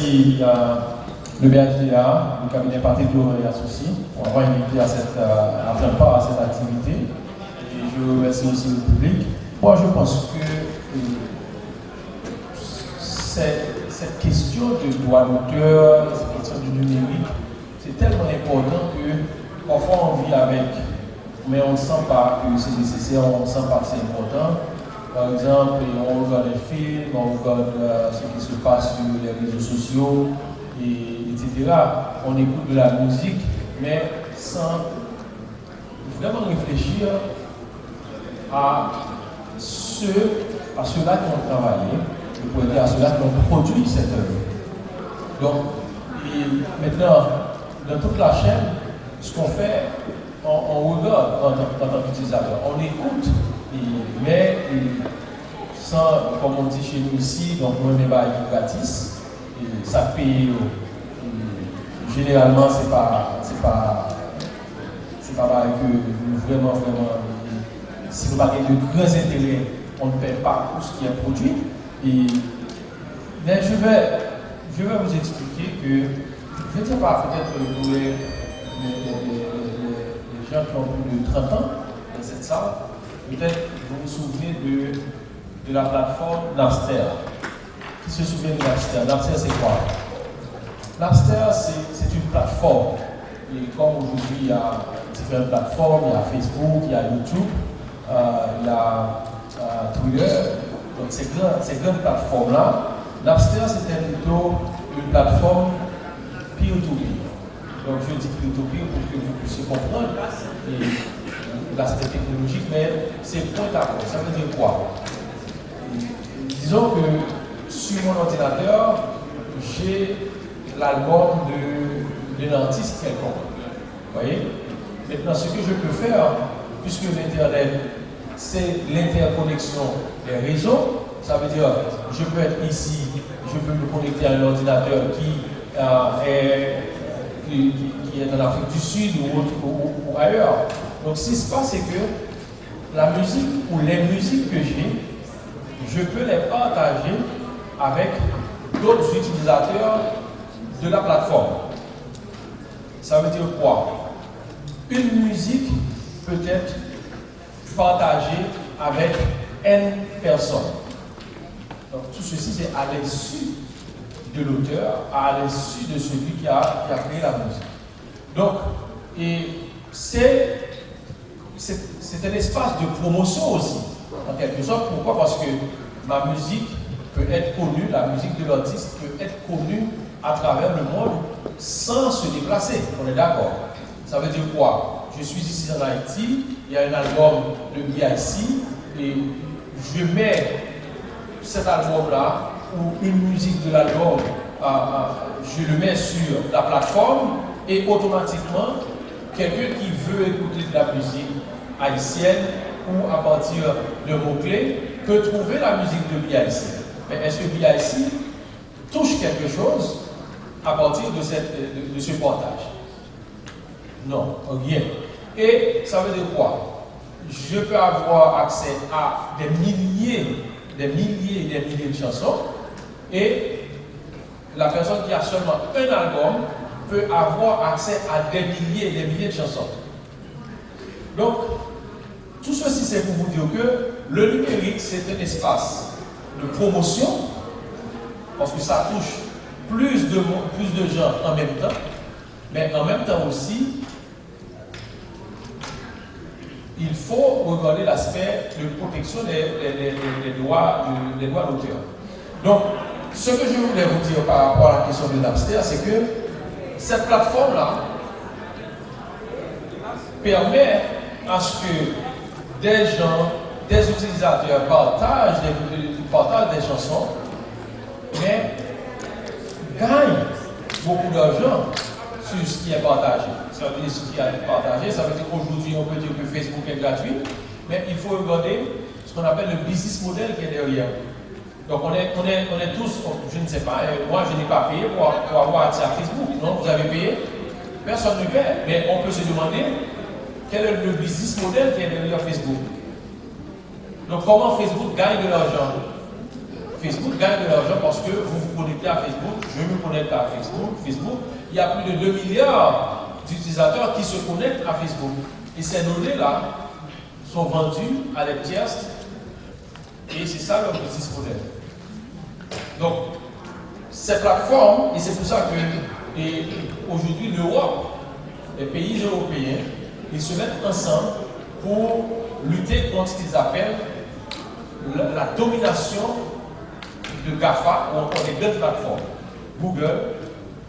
remercie le BHDA, le cabinet Patrick et Associés, pour avoir invité à prendre part à cette activité. Et je remercie aussi le public. Moi, je pense que cette question de droit d'auteur, cette question du numérique, c'est tellement important que parfois on vit avec, mais on ne sent pas que c'est nécessaire, on ne sent pas que c'est important. Par exemple, on regarde les films, on regarde ce qui se passe sur les réseaux sociaux, etc. On écoute de la musique, mais sans vraiment réfléchir à ceux-là qui ont travaillé, je pourrais dire à ceux-là qui ont produit cette œuvre. Donc, maintenant, dans toute la chaîne, ce qu'on fait, on regarde en tant qu'utilisateur, on écoute, mais sans, comme on dit chez nous ici, donc on n'est pas gratis, et ça paye. Généralement, c'est pas pareil que vraiment, si vous avez de grands intérêts, on ne paie pas tout ce qui est produit. Mais je vais vous expliquer que, je ne sais pas, peut-être les gens qui ont plus de 30 ans dans cette salle, peut-être vous vous souvenez de la plateforme Napster. Qui se souvient de Napster? Napster, c'est quoi? Napster, c'est une plateforme. Et comme aujourd'hui, il y a différentes plateformes, il y a Facebook, il y a YouTube, il y a Twitter. Donc, ces grandes plateformes-là, Napster, c'était plutôt une plateforme peer-to-peer. Donc, je dis peer-to-peer pour que vous puissiez comprendre. Et l'aspect technologique, mais c'est point à point. Ça veut dire quoi? Disons que sur mon ordinateur, j'ai l'album d'un artiste quelconque. Vous voyez? Maintenant, ce que je peux faire, puisque l'Internet, c'est l'interconnexion des réseaux, ça veut dire, je peux être ici, je peux me connecter à un ordinateur qui est en Afrique du Sud ou ailleurs. Donc, ce qui se passe, c'est que la musique ou les musiques que j'ai, je peux les partager avec d'autres utilisateurs de la plateforme. Ça veut dire quoi? Une musique peut être partagée avec N personnes. Donc tout ceci, c'est à l'insu de l'auteur, à l'insu de celui qui a créé la musique. Donc, c'est un espace de promotion aussi, en quelque sorte. Pourquoi? Parce que ma musique peut être connue, la musique de l'artiste peut être connue à travers le monde sans se déplacer. On est d'accord? Ça veut dire quoi? Je suis ici en Haïti, il y a un album de BIC et je mets cet album-là ou une musique de l'album, je le mets sur la plateforme et automatiquement, quelqu'un qui veut écouter de la musique haïtienne ou à partir de mots-clés peut trouver la musique de BIC. Mais est-ce que BIC touche quelque chose à partir de ce portage? Non, rien. Et ça veut dire quoi? Je peux avoir accès à des milliers de chansons et la personne qui a seulement un album peut avoir accès à des milliers de chansons. Donc, tout ceci c'est pour vous dire que le numérique c'est un espace de promotion parce que ça touche plus de gens en même temps, mais en même temps aussi, il faut regarder l'aspect de protection des droits d'auteur. Donc, ce que je voulais vous dire par rapport à la question de Napster, c'est que cette plateforme-là permet à ce que des gens, des utilisateurs partagent des chansons, mais gagnent beaucoup d'argent sur ce qui est partagé. Ça veut dire ce qui est partagé, ça veut dire qu'aujourd'hui on peut dire que Facebook est gratuit, mais il faut regarder ce qu'on appelle le business model qui est derrière. Donc on est tous, je ne sais pas, moi je n'ai pas payé pour avoir accès à Facebook. Non, vous avez payé? Personne ne paie, mais on peut se demander quel est le business model qui est derrière Facebook. Donc comment Facebook gagne de l'argent? Facebook gagne de l'argent parce que vous vous connectez à Facebook, je me connecte à Facebook. Il y a plus de 2 milliards d'utilisateurs qui se connectent à Facebook. Et ces données-là sont vendues à des tierces et c'est ça leur business model. Donc, ces plateformes, et c'est pour ça que aujourd'hui l'Europe, les pays européens, ils se mettent ensemble pour lutter contre ce qu'ils appellent la domination de GAFA ou encore des grandes plateformes, Google,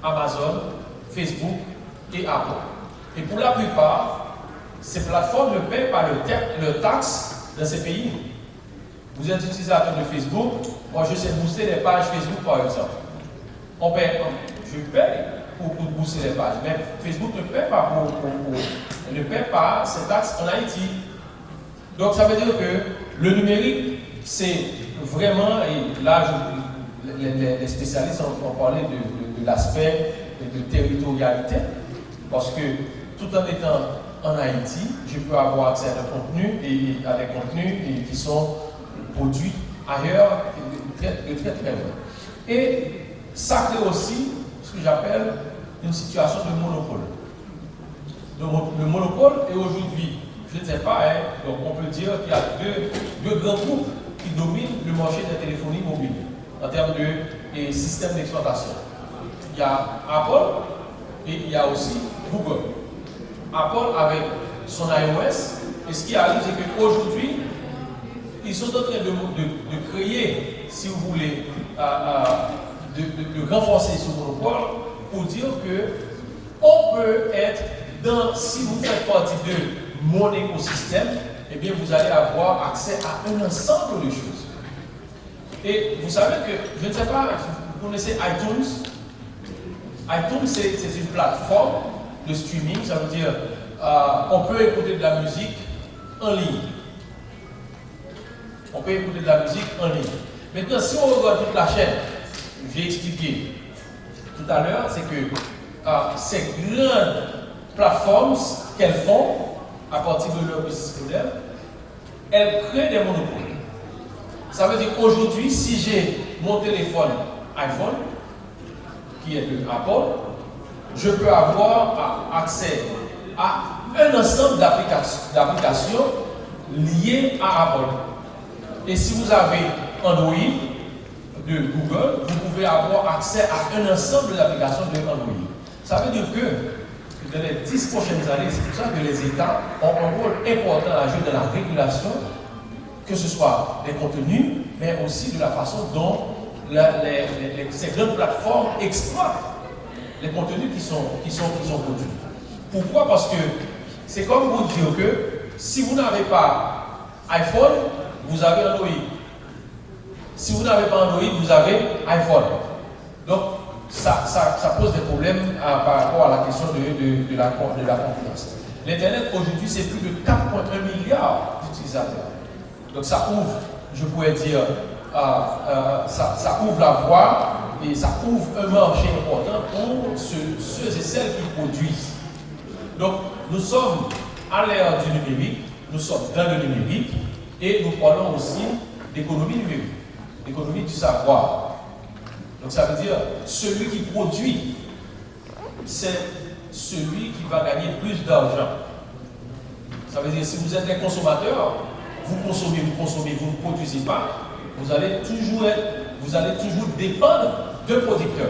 Amazon, Facebook et Apple. Et pour la plupart, ces plateformes ne paient pas leurs taxes dans ces pays. Vous êtes utilisateur de Facebook, moi je sais booster les pages Facebook par exemple. Je paye pour booster les pages, mais Facebook ne paie pas ne paie pas ses taxes en Haïti. Donc ça veut dire que le numérique, c'est vraiment, et là les spécialistes ont parlé de l'aspect de territorialité, parce que tout en étant en Haïti, je peux avoir accès à des contenus qui sont produits ailleurs de très très loin. Et ça crée aussi ce que j'appelle une situation de monopole. Le monopole est aujourd'hui, je ne sais pas, donc on peut dire qu'il y a deux grands groupes qui dominent le marché de la téléphonie mobile en termes de système d'exploitation. Il y a Apple et il y a aussi Google. Apple avec son iOS, et ce qui arrive, c'est qu'aujourd'hui, ils sont en train de créer, si vous voulez, de renforcer ce monopole pour dire que on peut être si vous faites partie de mon écosystème, eh bien vous allez avoir accès à un ensemble de choses. Et vous savez que, je ne sais pas, vous connaissez iTunes? iTunes, c'est une plateforme de streaming, ça veut dire on peut écouter de la musique en ligne. On peut écouter de la musique en ligne. Maintenant, si on regarde toute la chaîne, j'ai expliqué tout à l'heure, c'est que ces grandes plateformes qu'elles font à partir de leur business model, elles créent des monopoles. Ça veut dire qu'aujourd'hui, si j'ai mon téléphone iPhone, qui est de Apple, je peux avoir accès à un ensemble d'applications liées à Apple. Et si vous avez Android de Google, vous pouvez avoir accès à un ensemble d'applications de Android. Ça veut dire que dans les 10 prochaines années, c'est pour ça que les États ont un rôle important à jouer dans la régulation, que ce soit des contenus, mais aussi de la façon dont ces grandes plateformes exploitent les contenus qui sont produits. Pourquoi? Parce que c'est comme vous dire que si vous n'avez pas iPhone, vous avez Android. Si vous n'avez pas Android, vous avez iPhone. Donc, ça pose des problèmes par rapport à la question de la concurrence. L'Internet, aujourd'hui, c'est plus de 4,1 milliards d'utilisateurs. Donc, ça ouvre, je pourrais dire, ça ouvre la voie et ça ouvre un marché important pour ceux et celles qui produisent. Donc, nous sommes à l'ère du numérique, nous sommes dans le numérique et nous parlons aussi d'économie numérique, d'économie du savoir. Donc, ça veut dire celui qui produit, c'est celui qui va gagner plus d'argent. Ça veut dire si vous êtes des consommateurs, vous consommez, vous ne produisez pas, vous allez toujours dépendre d'un producteur.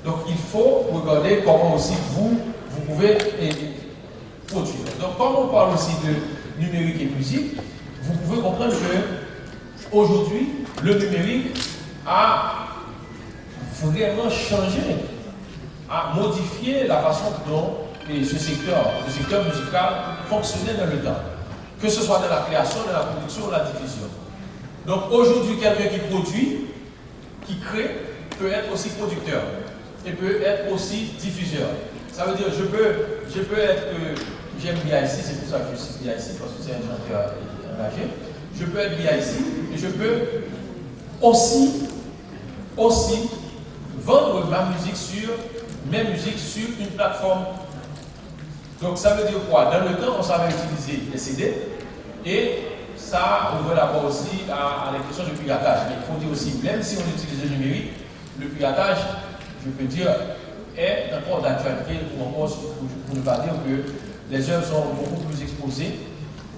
Donc il faut regarder comment aussi vous pouvez produire. Donc comme on parle aussi de numérique et musique, vous pouvez comprendre que aujourd'hui le numérique a vraiment changé, a modifié la façon dont ce secteur musical fonctionnait dans le temps. Que ce soit dans la création, dans la production ou la diffusion. Donc aujourd'hui, quelqu'un qui produit, qui crée, peut être aussi producteur et peut être aussi diffuseur. Ça veut dire je peux être, j'aime BIC, c'est pour ça que je suis BIC, parce que c'est un chanteur engagé. Je peux être BIC et je peux aussi vendre mes musiques sur une plateforme. Donc ça veut dire quoi? Dans le temps, on savait utiliser les CD et ça ouvre d'abord aussi à la question du piratage. Mais il faut dire aussi, même si on utilise le numérique, le piratage, je peux dire, est encore d'actualité ou encore pour ne pas dire que les œuvres sont beaucoup plus exposées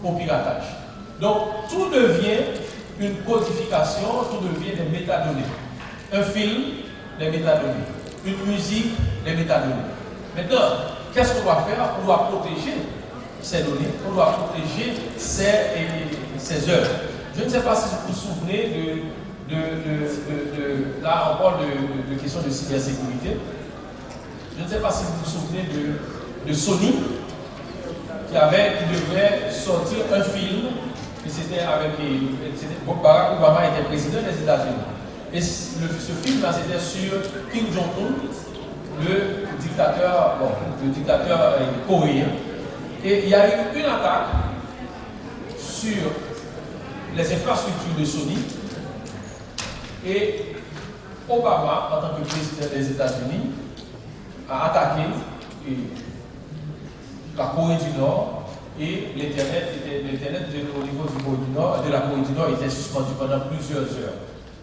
au piratage. Donc tout devient une codification, tout devient des métadonnées. Un film, des métadonnées. Une musique, des métadonnées. Maintenant, qu'est-ce qu'on doit faire? On doit protéger ces données, on doit protéger ces œuvres. Je ne sais pas si vous vous souvenez là on parle de questions de cybersécurité. Je ne sais pas si vous vous souvenez de Sony qui devait sortir un film, et c'était avec Barack Obama était président des États-Unis. Et ce film-là, c'était sur Kim Jong-un, le dictateur coréen. Et il y a eu une attaque sur les infrastructures de Sony. Et Obama, en tant que président des États-Unis, a attaqué la Corée du Nord et l'Internet au niveau de la Corée du Nord était suspendu pendant plusieurs heures.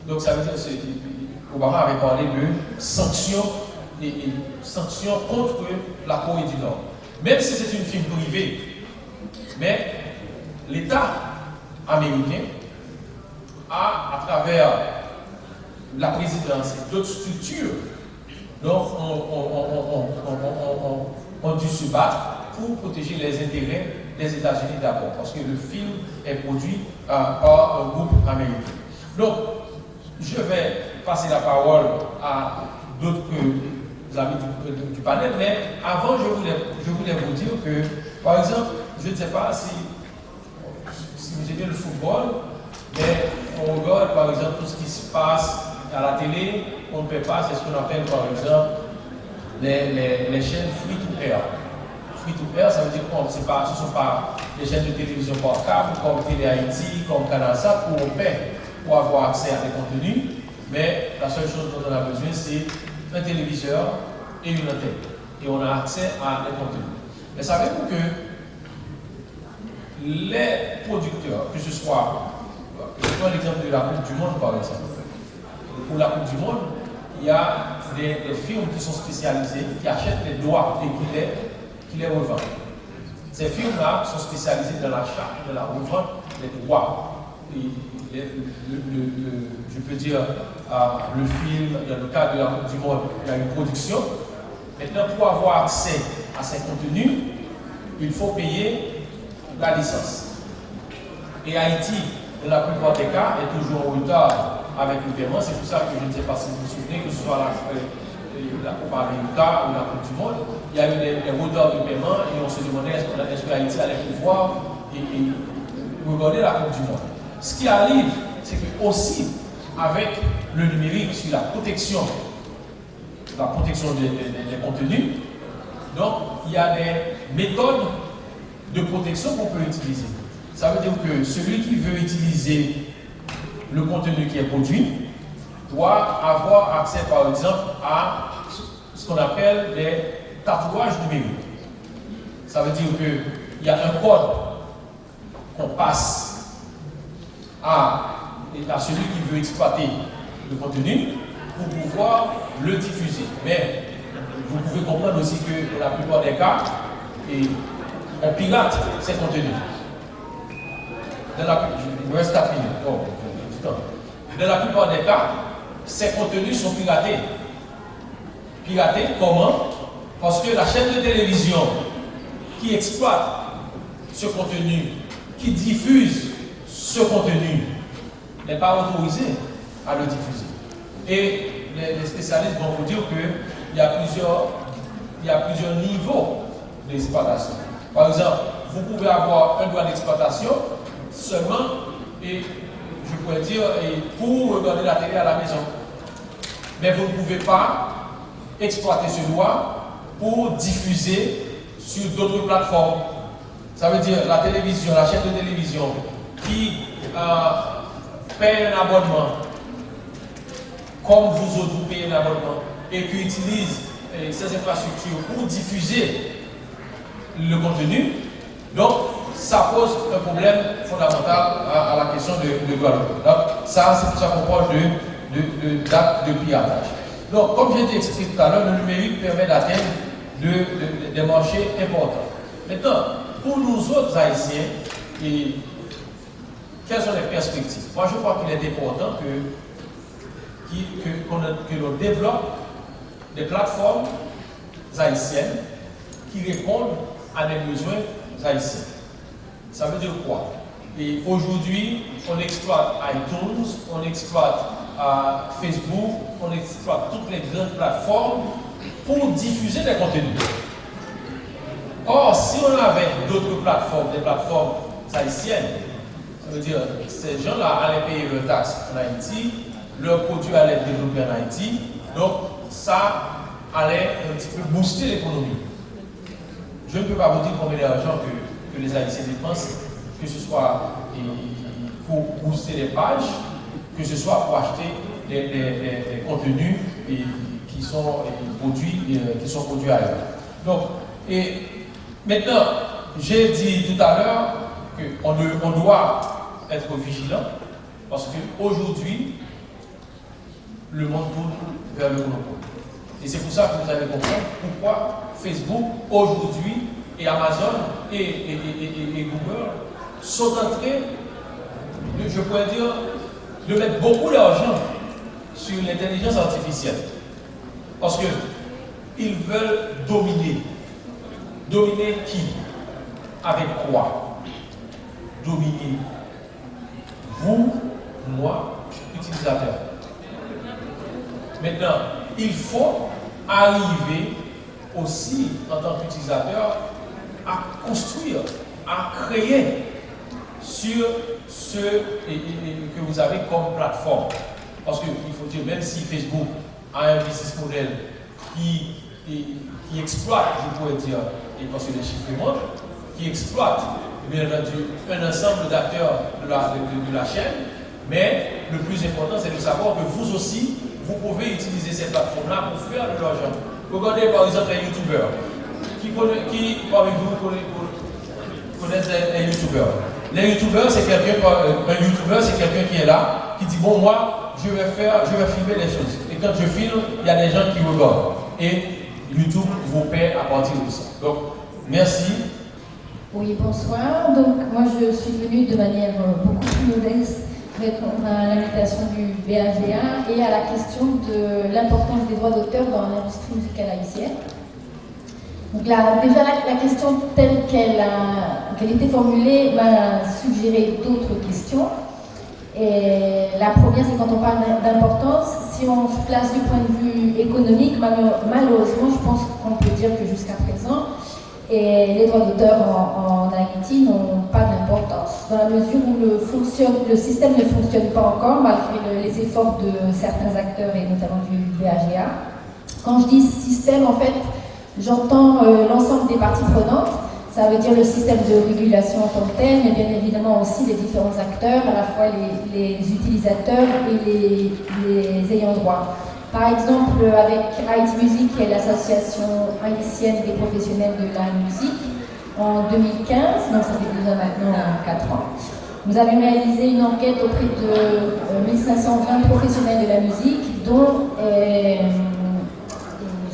Donc ça veut dire que Obama avait parlé de sanctions contre la Corée du Nord. Même si c'est une firme privée, mais l'État américain a, à travers la présidence et d'autres structures, donc on dû se battre pour protéger les intérêts des États-Unis d'abord, parce que le film est produit par un groupe américain. Donc, je vais passer la parole à d'autres amis du panel, mais avant, je voulais vous dire que, par exemple, je ne sais pas si vous aimez le football, mais on regarde, par exemple, tout ce qui se passe à la télé, on ne peut pas, c'est ce qu'on appelle, par exemple, les chaînes free-to-air. Free-to-air, ça veut dire quoi? Ce ne sont pas les chaînes de télévision par câble, comme Télé Haïti, comme Canalsat, où on paie pour avoir accès à des contenus, mais la seule chose dont on a besoin, c'est un téléviseur et une antenne. Et on a accès à des contenus. Mais savez-vous que les producteurs, que ce soit l'exemple de la Coupe du Monde, par exemple, pour la Coupe du Monde, il y a des firmes qui sont spécialisées, qui achètent les droits et qui les revendent. Ces firmes-là sont spécialisées dans l'achat et dans la revente des droits. Je peux dire, le film, dans le cadre de la Coupe du Monde, il y a une production. Maintenant, pour avoir accès à ces contenus, il faut payer la licence. Et Haïti, dans la plupart des cas, est toujours en retard avec le paiement. C'est pour ça que je ne sais pas si vous vous souvenez, que ce soit la Coupe América ou la Coupe du Monde, il y a eu des retards de paiement et on se demandait est-ce que Haïti allait pouvoir regarder la Coupe du Monde. Ce qui arrive, c'est que aussi, avec le numérique sur la protection des contenus, donc il y a des méthodes de protection qu'on peut utiliser. Ça veut dire que celui qui veut utiliser le contenu qui est produit doit avoir accès, par exemple, à ce qu'on appelle des tatouages numériques. Ça veut dire qu'il y a un code qu'on passe à celui qui veut exploiter le contenu pour pouvoir le diffuser. Mais vous pouvez comprendre aussi que dans la plupart des cas, on pirate ces contenus. Dans la plupart des cas, ces contenus sont piratés. Piratés comment? Parce que la chaîne de télévision qui exploite ce contenu, qui diffuse ce contenu, n'est pas autorisée à le diffuser. Et les spécialistes vont vous dire qu'il y a plusieurs niveaux d'exploitation. Par exemple, vous pouvez avoir un droit d'exploitation seulement, et je pourrais dire, pour regarder la télé à la maison. Mais vous ne pouvez pas exploiter ce droit pour diffuser sur d'autres plateformes. Ça veut dire la télévision, la chaîne de télévision qui paye un abonnement, comme vous autres vous payez un abonnement, et qui utilise ces infrastructures pour diffuser le contenu. Donc, ça pose un problème fondamental à la question de Guadeloupe. Donc, ça, c'est pour ça qu'on parle d'actes de piratage. Donc, comme j'ai expliqué tout à l'heure, le numérique permet d'atteindre des marchés importants. Maintenant, pour nous autres Haïtiens, quelles sont les perspectives? Moi, je crois qu'il est important que l'on développe des plateformes haïtiennes qui répondent à des besoins haïtiens. Ça veut dire quoi? Et aujourd'hui, on exploite iTunes, on exploite Facebook, on exploite toutes les grandes plateformes pour diffuser des contenus. Or, si on avait d'autres plateformes, des plateformes haïtiennes, ça veut dire que ces gens-là allaient payer leurs taxes en Haïti, leurs produits allaient être développés en Haïti, donc ça allait un petit peu booster l'économie. Je ne peux pas vous dire combien d'argent que les Haïtiens dépensent, que ce soit pour booster les pages, que ce soit pour acheter des contenus qui sont produits ailleurs. Donc, et maintenant, j'ai dit tout à l'heure qu'on doit être vigilant parce qu'aujourd'hui, le monde tourne vers le monopole. Et c'est pour ça que vous allez comprendre pourquoi Facebook, aujourd'hui, et Amazon et Google sont en train, je pourrais dire, de mettre beaucoup d'argent sur l'intelligence artificielle. Parce qu'ils veulent dominer. Dominer qui? Avec quoi? Dominer vous, moi, utilisateurs. Maintenant, il faut arriver aussi, en tant qu'utilisateur, à construire, à créer sur ce que vous avez comme plateforme. Parce qu'il faut dire, même si Facebook a un business model qui exploite, je pourrais dire, et parce que les chiffres montrent, qui exploite, bien entendu, un ensemble d'acteurs de la chaîne, mais le plus important, c'est de savoir que vous aussi, vous pouvez utiliser cette plateforme-là pour faire de l'argent. Regardez par exemple les youtubeurs. Qui parmi vous connaissent les youtubeurs? Les youtubeurs, c'est un youtubeur, c'est quelqu'un qui est là, qui dit bon, moi, je vais filmer les choses. Et quand je filme, il y a des gens qui regardent. Et YouTube vous paie à partir de ça. Donc, merci. Oui, bonsoir. Donc, moi, je suis venue de manière beaucoup plus modeste répondre à l'invitation du BHDA et à la question de l'importance des droits d'auteur dans l'industrie musicale haïtienne. Donc là, déjà, la question telle qu'elle était formulée m'a suggéré d'autres questions. Et la première, c'est quand on parle d'importance, si on se place du point de vue économique, malheureusement, je pense qu'on peut dire que jusqu'à présent, les droits d'auteur en Haïti n'ont pas d'importance, dans la mesure où le système ne fonctionne pas encore, malgré les efforts de certains acteurs et notamment du BHDA. Quand je dis système, en fait, j'entends l'ensemble des parties prenantes. Ça veut dire le système de régulation en tant que tel, mais bien évidemment aussi les différents acteurs, à la fois les utilisateurs et les ayants droit. Par exemple, avec Haïti Music, qui est l'association haïtienne des professionnels de la musique, en 2015, donc ça fait déjà maintenant 4 ans, nous avions réalisé une enquête auprès de 1520 professionnels de la musique, dont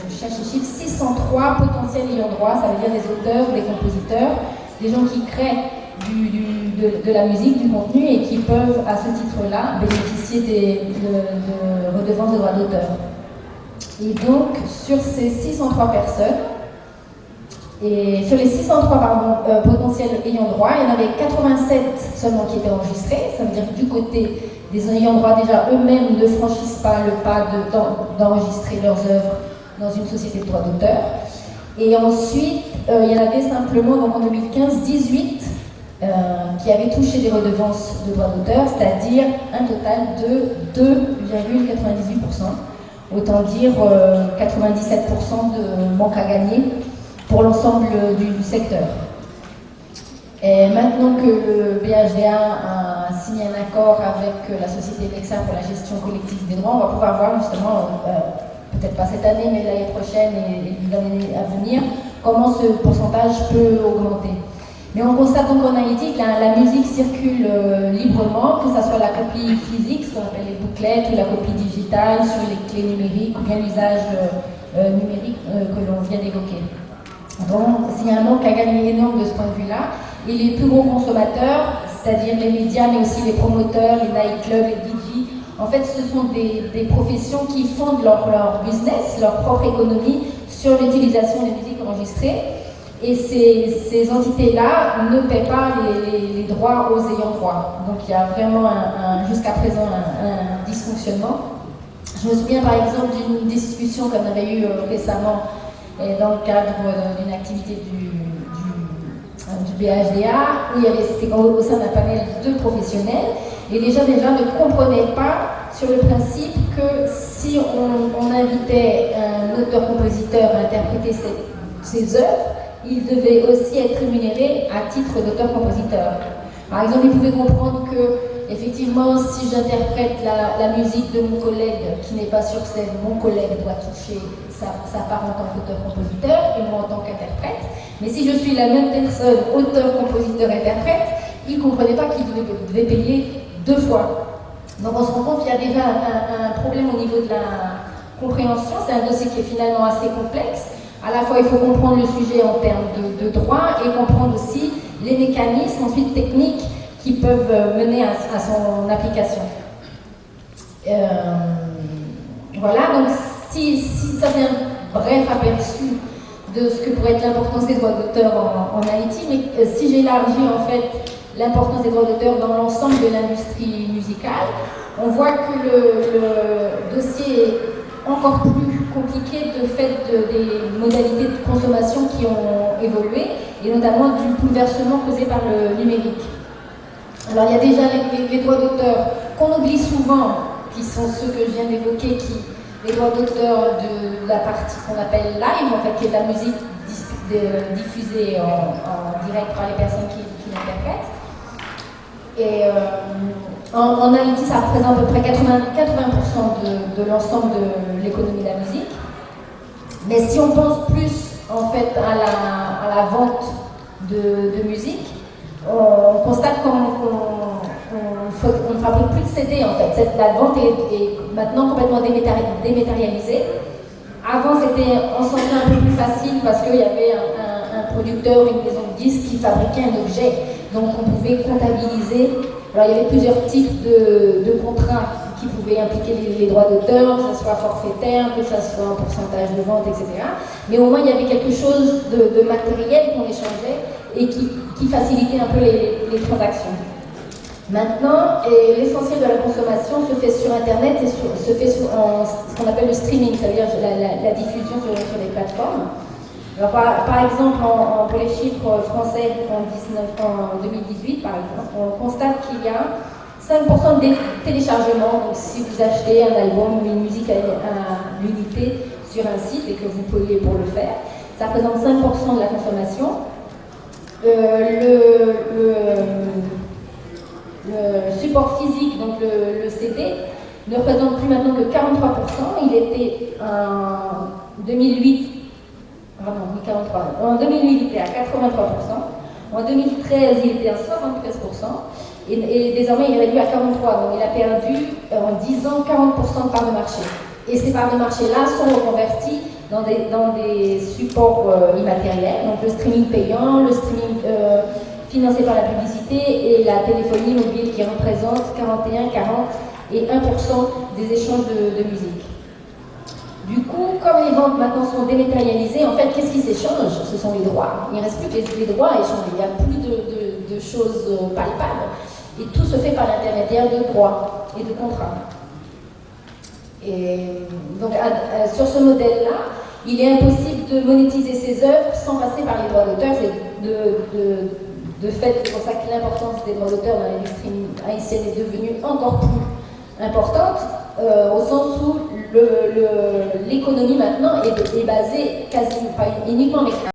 je cherche les chiffres, 603 potentiels ayants droit, ça veut dire des auteurs, des compositeurs, des gens qui créent de la musique, du contenu et qui peuvent à ce titre-là bénéficier de redevances de droits d'auteur. Et donc sur ces 603 personnes, et sur les 603 potentiels ayants droit, il y en avait 87 seulement qui étaient enregistrés, ça veut dire que du côté des ayants droit déjà eux-mêmes ne franchissent pas le pas d'enregistrer leurs œuvres dans une société de droits d'auteur. Et ensuite, il y en avait simplement, donc en 2015, 18 qui avaient touché des redevances de droits d'auteur, c'est-à-dire un total de 2,98%. Autant dire 97% de manque à gagner pour l'ensemble du secteur. Et maintenant que le BHDA a signé un accord avec la société Lexa pour la gestion collective des droits, on va pouvoir voir justement, peut-être pas cette année, mais l'année prochaine et l'année à venir, comment ce pourcentage peut augmenter. Mais Mais on constate donc en Haïti que la musique circule librement, que ce soit la copie physique, ce qu'on appelle les bouclettes, ou la copie digitale sur les clés numériques, ou bien l'usage numérique que l'on vient d'évoquer. Donc, c'est un manque à gagner énorme de ce point de vue-là. Et les plus gros consommateurs, c'est-à-dire les médias, mais aussi les promoteurs, les nightclubs, les DJ, en fait, ce sont des professions qui fondent leur business, leur propre économie sur l'utilisation des musiques enregistrées. Et ces entités-là ne paient pas les droits aux ayants droit. Donc il y a vraiment jusqu'à présent un dysfonctionnement. Je me souviens par exemple d'une discussion qu'on avait eue récemment dans le cadre d'une activité du BHDA, où c'était au sein d'un panel de professionnels, et les gens déjà ne comprenaient pas sur le principe que si on invitait un auteur-compositeur à interpréter ses œuvres, il devait aussi être rémunéré à titre d'auteur-compositeur. Par exemple, il pouvait comprendre que, effectivement, si j'interprète la musique de mon collègue qui n'est pas sur scène, mon collègue doit toucher sa part en tant qu'auteur-compositeur et moi en tant qu'interprète. Mais si je suis la même personne, auteur-compositeur-interprète, il ne comprenait pas qu'il devait payer deux fois. Donc on se rend compte qu'il y a déjà un problème au niveau de la compréhension. C'est un dossier qui est finalement assez complexe. À la fois, il faut comprendre le sujet en termes de droit et comprendre aussi les mécanismes ensuite techniques qui peuvent mener à son application. Voilà, donc si ça c'est un bref aperçu de ce que pourrait être l'importance des droits d'auteur en Haïti, mais si j'élargis en fait l'importance des droits d'auteur dans l'ensemble de l'industrie musicale, on voit que le dossier est encore plus compliqué de fait des modalités de consommation qui ont évolué, et notamment du bouleversement causé par le numérique. Alors il y a déjà les droits d'auteur qu'on oublie souvent, qui sont ceux que je viens d'évoquer, les droits d'auteur de la partie qu'on appelle live, en fait, qui est la musique diffusée en direct par les personnes qui l'interprètent. Et en Haïti, ça représente à peu près 80% de l'ensemble de l'économie de la musique. Mais si on pense plus en fait à la vente de musique, on constate qu'on ne fabrique plus de CD en fait. La vente est maintenant complètement dématérialisée. Avant, c'était en sens un peu plus facile parce qu'il y avait un producteur, une maison de disques qui fabriquait un objet. Donc on pouvait comptabiliser. Alors il y avait plusieurs types de contrats qui pouvaient impliquer les droits d'auteur, que ce soit forfaitaire, que ce soit un pourcentage de vente, etc. Mais au moins il y avait quelque chose de matériel qu'on échangeait et qui facilitait un peu les transactions. Maintenant, l'essentiel de la consommation se fait sur Internet et se fait en ce qu'on appelle le streaming, c'est-à-dire la diffusion sur les plateformes. Alors, par exemple, pour les chiffres français en 2018, par exemple, on constate qu'il y a 5% de téléchargements. Donc, si vous achetez un album ou une musique à l'unité sur un site et que vous payez pour le faire, ça représente 5% de la consommation. Le support physique, donc le CD, ne représente plus maintenant que 43%. Il était en 2008, en 2008 il était à 83%, en 2013 il était à 73%, et désormais il est réduit à 43%. Donc il a perdu en 10 ans 40% de part de marché. Et ces parts de marché-là sont reconverties dans des supports immatériels, donc le streaming payant, le streaming financé par la publicité et la téléphonie mobile qui représente 41, 40 et 1% des échanges de musique. Du coup, comme les ventes maintenant sont dématérialisées, en fait, qu'est-ce qui s'échange? Ce sont les droits. Il ne reste plus que les droits à échanger. Il n'y a plus de choses palpables. Et tout se fait par l'intermédiaire de droits et de contrats. Et donc, sur ce modèle-là, il est impossible de monétiser ses œuvres sans passer par les droits d'auteur. De fait, c'est pour ça que l'importance des droits d'auteur dans l'industrie haïtienne est devenue encore plus importante, au sens où l'économie maintenant est basée quasiment, pas uniquement, mais